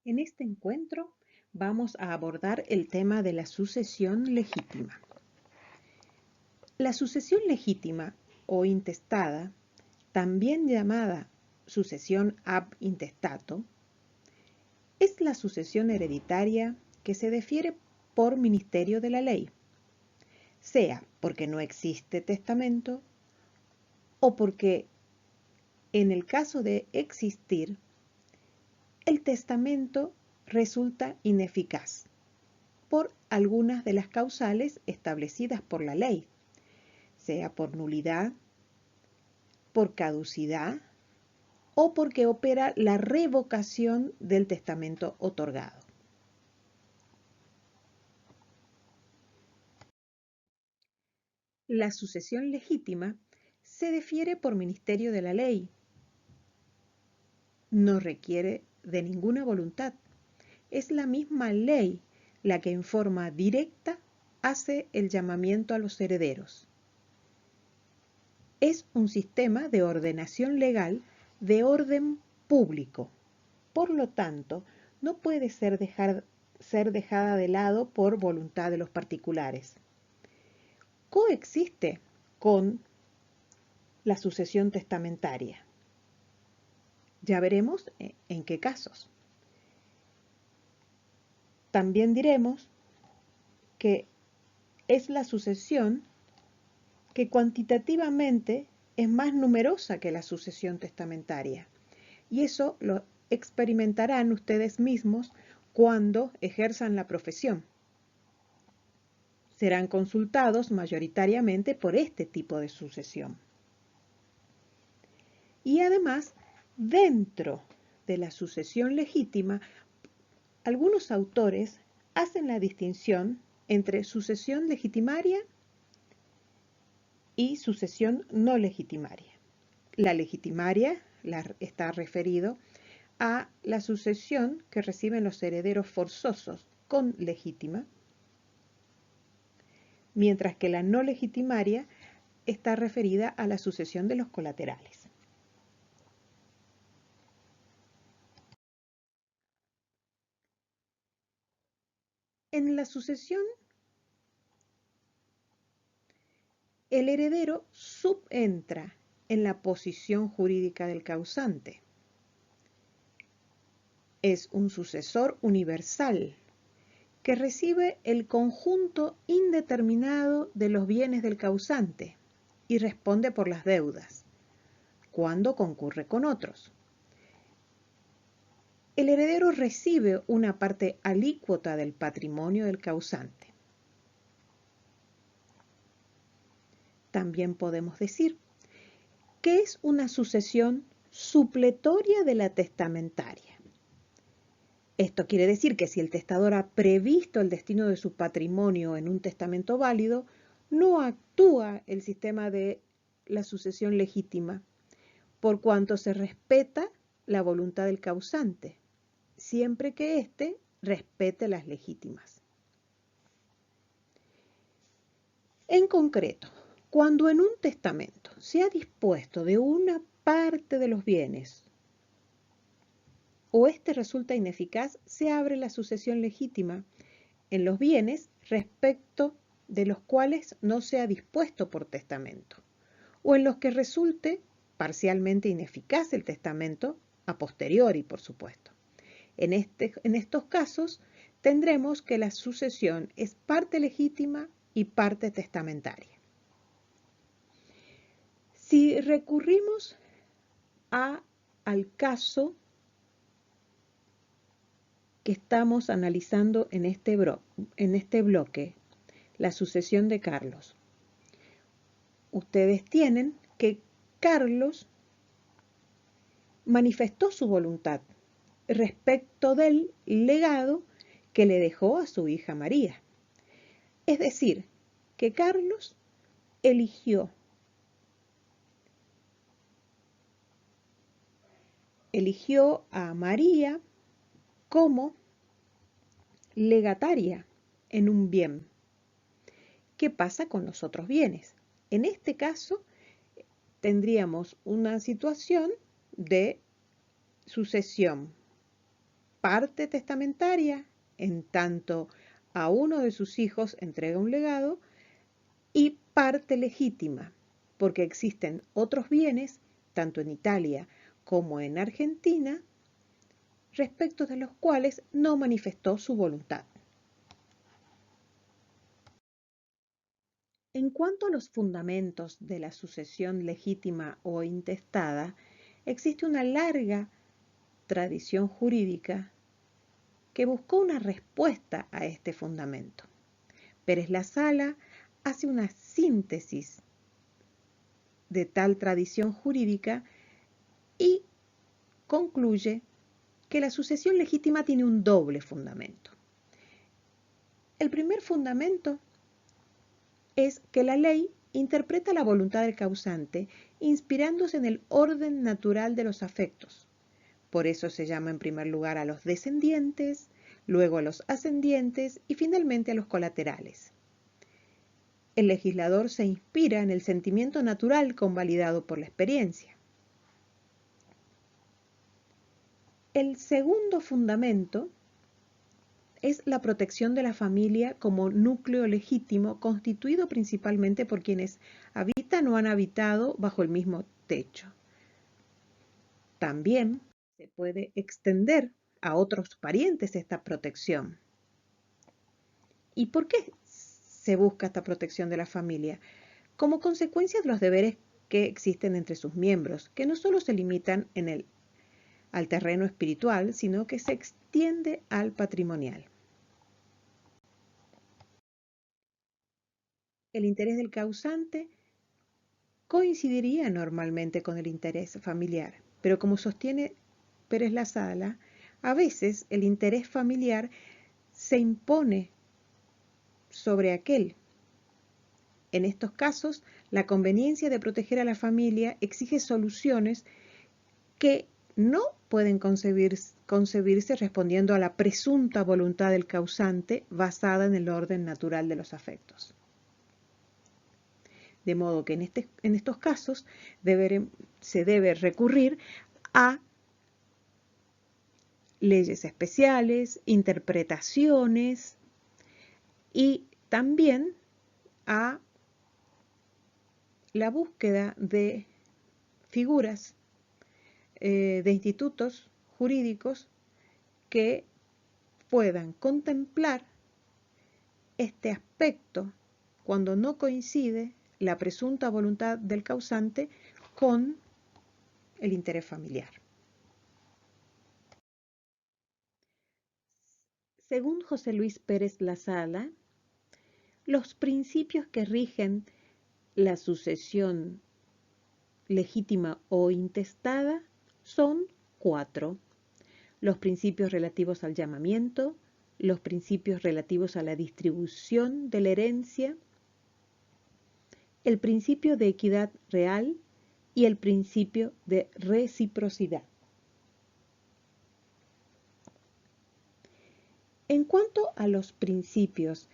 En este encuentro vamos a abordar el tema de la sucesión legítima. La sucesión legítima o intestada, también llamada sucesión ab intestato, es la sucesión hereditaria que se difiere por ministerio de la ley, sea porque no existe testamento o porque, en el caso de existir, el testamento resulta ineficaz por algunas de las causales establecidas por la ley, sea por nulidad, por caducidad o porque opera la revocación del testamento otorgado. La sucesión legítima se difiere por ministerio de la ley. No requiere de ninguna voluntad. Es la misma ley la que en forma directa hace el llamamiento a los herederos. Es un sistema de ordenación legal de orden público. Por lo tanto, no puede ser dejada de lado por voluntad de los particulares. Coexiste con la sucesión testamentaria. Ya veremos en qué casos. También diremos que es la sucesión que cuantitativamente es más numerosa que la sucesión testamentaria. Y eso lo experimentarán ustedes mismos cuando ejerzan la profesión. Serán consultados mayoritariamente por este tipo de sucesión. Y además, dentro de la sucesión legítima, algunos autores hacen la distinción entre sucesión legitimaria y sucesión no legitimaria. La legitimaria está referido a la sucesión que reciben los herederos forzosos con legítima, mientras que la no legitimaria está referida a la sucesión de los colaterales. En la sucesión, el heredero subentra en la posición jurídica del causante. Es un sucesor universal que recibe el conjunto indeterminado de los bienes del causante y responde por las deudas, cuando concurre con otros. El heredero recibe una parte alícuota del patrimonio del causante. También podemos decir que es una sucesión supletoria de la testamentaria. Esto quiere decir que si el testador ha previsto el destino de su patrimonio en un testamento válido, no actúa el sistema de la sucesión legítima, por cuanto se respeta la voluntad del causante, siempre que éste respete las legítimas. En concreto, cuando en un testamento se ha dispuesto de una parte de los bienes o este resulta ineficaz, se abre la sucesión legítima en los bienes respecto de los cuales no se ha dispuesto por testamento, o en los que resulte parcialmente ineficaz el testamento, a posteriori, por supuesto. En estos casos, tendremos que la sucesión es parte legítima y parte testamentaria. Si recurrimos al caso que estamos analizando en este bloque, la sucesión de Carlos. Ustedes tienen que Carlos manifestó su voluntad respecto del legado que le dejó a su hija María. Es decir, que Carlos eligió a María como legataria en un bien. ¿Qué pasa con los otros bienes? En este caso, tendríamos una situación de sucesión parte testamentaria, en tanto a uno de sus hijos entrega un legado, y parte legítima, porque existen otros bienes, tanto en Italia como en Argentina, respecto de los cuales no manifestó su voluntad. En cuanto a los fundamentos de la sucesión legítima o intestada, existe una larga tradición jurídica que buscó una respuesta a este fundamento. Pérez Lasala hace una síntesis de tal tradición jurídica y concluye que la sucesión legítima tiene un doble fundamento. El primer fundamento es que la ley interpreta la voluntad del causante inspirándose en el orden natural de los afectos. Por eso se llama en primer lugar a los descendientes, luego a los ascendientes y finalmente a los colaterales. El legislador se inspira en el sentimiento natural convalidado por la experiencia. El segundo fundamento es la protección de la familia como núcleo legítimo constituido principalmente por quienes habitan o han habitado bajo el mismo techo. También se puede extender a otros parientes esta protección. ¿Y por qué se busca esta protección de la familia? Como consecuencia de los deberes que existen entre sus miembros, que no solo se limitan al terreno espiritual, sino que se extiende al patrimonial. El interés del causante coincidiría normalmente con el interés familiar, pero como sostiene Pérez Lasala, a veces el interés familiar se impone sobre aquel. En estos casos, la conveniencia de proteger a la familia exige soluciones que no pueden concebirse respondiendo a la presunta voluntad del causante basada en el orden natural de los afectos. De modo que en estos casos se debe recurrir a leyes especiales, interpretaciones y también a la búsqueda de figuras, de institutos jurídicos que puedan contemplar este aspecto cuando no coincide la presunta voluntad del causante con el interés familiar. Según José Luis Pérez Lasala, los principios que rigen la sucesión legítima o intestada son 4. Los principios relativos al llamamiento, los principios relativos a la distribución de la herencia, el principio de equidad real y el principio de reciprocidad. En cuanto a los principios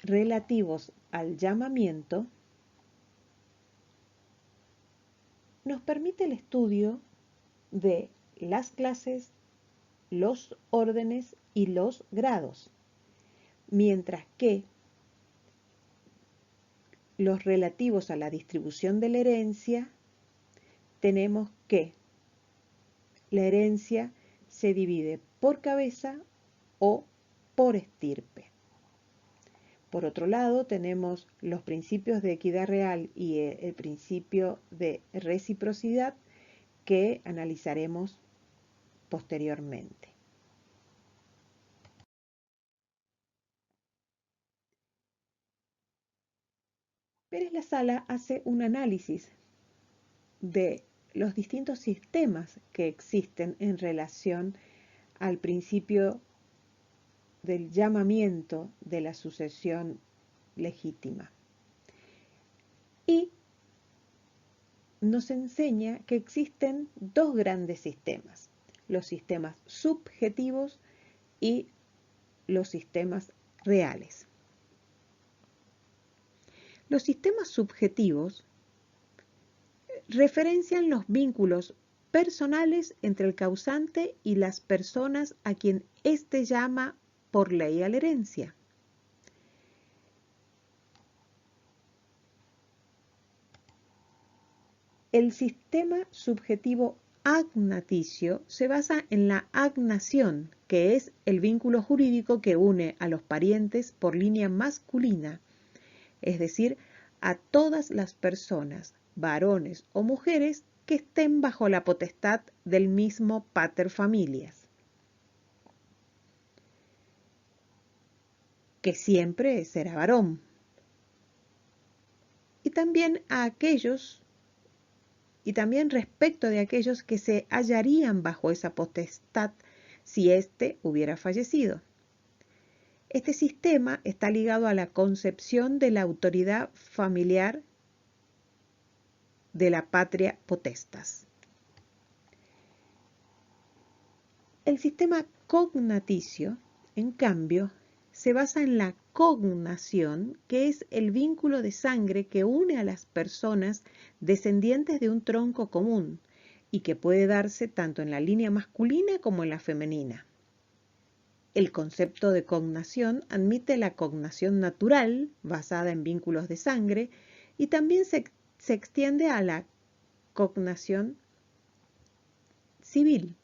relativos al llamamiento, nos permite el estudio de las clases, los órdenes y los grados, mientras que los relativos a la distribución de la herencia, tenemos que la herencia se divide por cabeza o por estirpe. Por otro lado, tenemos los principios de equidad real y el principio de reciprocidad que analizaremos posteriormente. Pérez Lasala hace un análisis de los distintos sistemas que existen en relación al principio del llamamiento de la sucesión legítima. Y nos enseña que existen dos grandes sistemas, los sistemas subjetivos y los sistemas reales. Los sistemas subjetivos referencian los vínculos personales entre el causante y las personas a quien éste llama por ley a la herencia. El sistema subjetivo agnaticio se basa en la agnación, que es el vínculo jurídico que une a los parientes por línea masculina, es decir, a todas las personas, varones o mujeres, que estén bajo la potestad del mismo pater familias, que siempre será varón, y también respecto de aquellos que se hallarían bajo esa potestad si éste hubiera fallecido. Este sistema está ligado a la concepción de la autoridad familiar de la patria potestas. El sistema cognaticio, en cambio, se basa en la cognación, que es el vínculo de sangre que une a las personas descendientes de un tronco común y que puede darse tanto en la línea masculina como en la femenina. El concepto de cognación admite la cognación natural, basada en vínculos de sangre, y también se extiende a la cognación civil,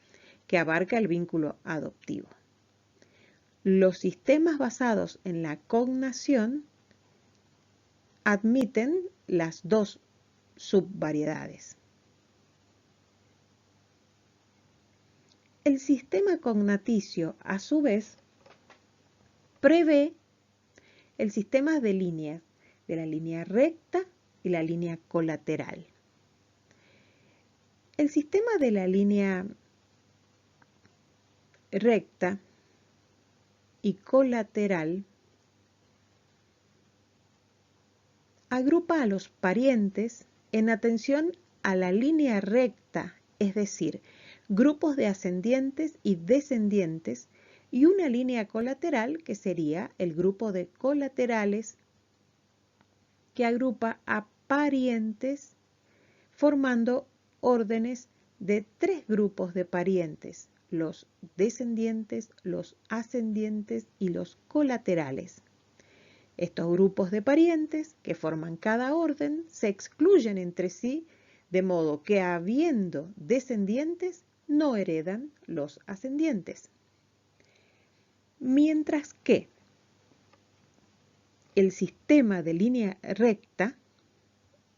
que abarca el vínculo adoptivo. Los sistemas basados en la cognación admiten las dos subvariedades. El sistema cognaticio, a su vez, prevé el sistema de líneas, de la línea recta y la línea colateral. El sistema de la línea recta y colateral agrupa a los parientes en atención a la línea recta, es decir, grupos de ascendientes y descendientes, y una línea colateral que sería el grupo de colaterales que agrupa a parientes formando órdenes de tres grupos de parientes: los descendientes, los ascendientes y los colaterales. Estos grupos de parientes que forman cada orden se excluyen entre sí, de modo que habiendo descendientes no heredan los ascendientes. Mientras que el sistema de línea recta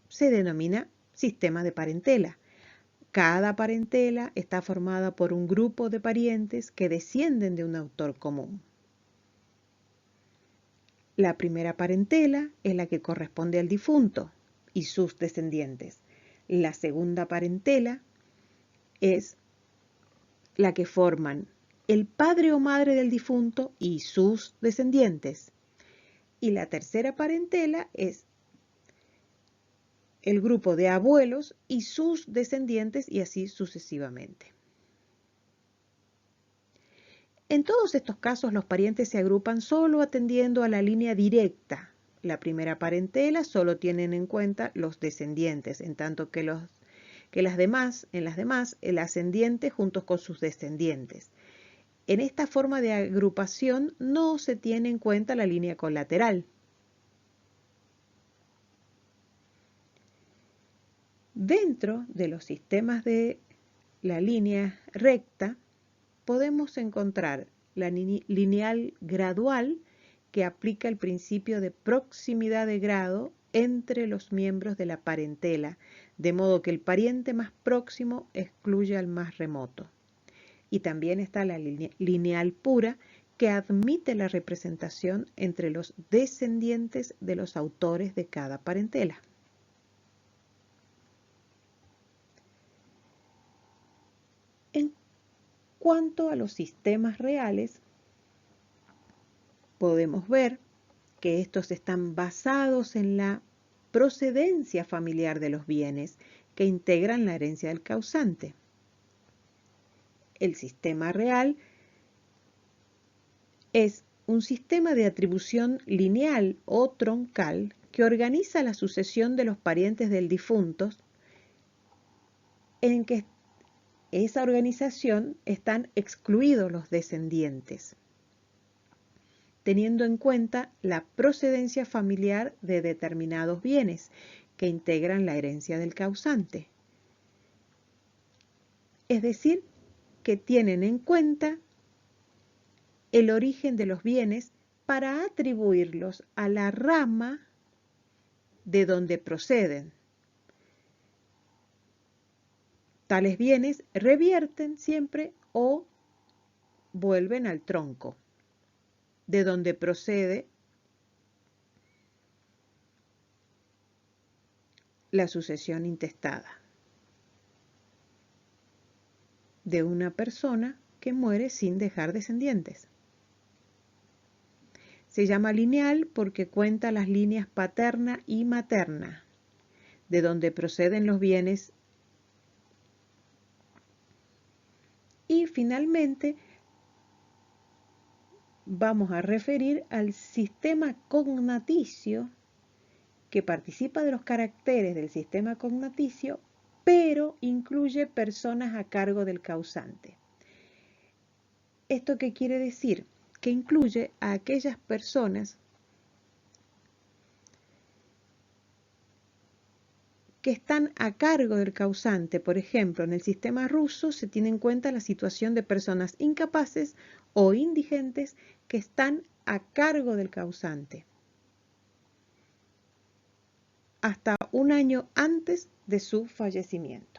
se denomina sistema de parentela. Cada parentela está formada por un grupo de parientes que descienden de un autor común. La primera parentela es la que corresponde al difunto y sus descendientes. La segunda parentela es la que forman el padre o madre del difunto y sus descendientes. Y la tercera parentela es el grupo de abuelos y sus descendientes, y así sucesivamente. En todos estos casos, los parientes se agrupan solo atendiendo a la línea directa. La primera parentela solo tienen en cuenta los descendientes, en tanto que en las demás, el ascendiente junto con sus descendientes. En esta forma de agrupación no se tiene en cuenta la línea colateral. Dentro de los sistemas de la línea recta, podemos encontrar la lineal gradual, que aplica el principio de proximidad de grado entre los miembros de la parentela, de modo que el pariente más próximo excluye al más remoto. Y también está la lineal pura, que admite la representación entre los descendientes de los autores de cada parentela. En cuanto a los sistemas reales, podemos ver que estos están basados en la procedencia familiar de los bienes que integran la herencia del causante. El sistema real es un sistema de atribución lineal o troncal que organiza la sucesión de los parientes del difunto en que esa organización están excluidos los descendientes, teniendo en cuenta la procedencia familiar de determinados bienes que integran la herencia del causante. Es decir, que tienen en cuenta el origen de los bienes para atribuirlos a la rama de donde proceden. Tales bienes revierten siempre o vuelven al tronco, de donde procede la sucesión intestada de una persona que muere sin dejar descendientes. Se llama lineal porque cuenta las líneas paterna y materna, de donde proceden los bienes. Y finalmente vamos a referir al sistema cognaticio que participa de los caracteres del sistema cognaticio, pero incluye personas a cargo del causante. ¿Esto qué quiere decir? Que incluye a aquellas personas que están a cargo del causante. Por ejemplo, en el sistema ruso se tiene en cuenta la situación de personas incapaces o indigentes que están a cargo del causante hasta un año antes de su fallecimiento.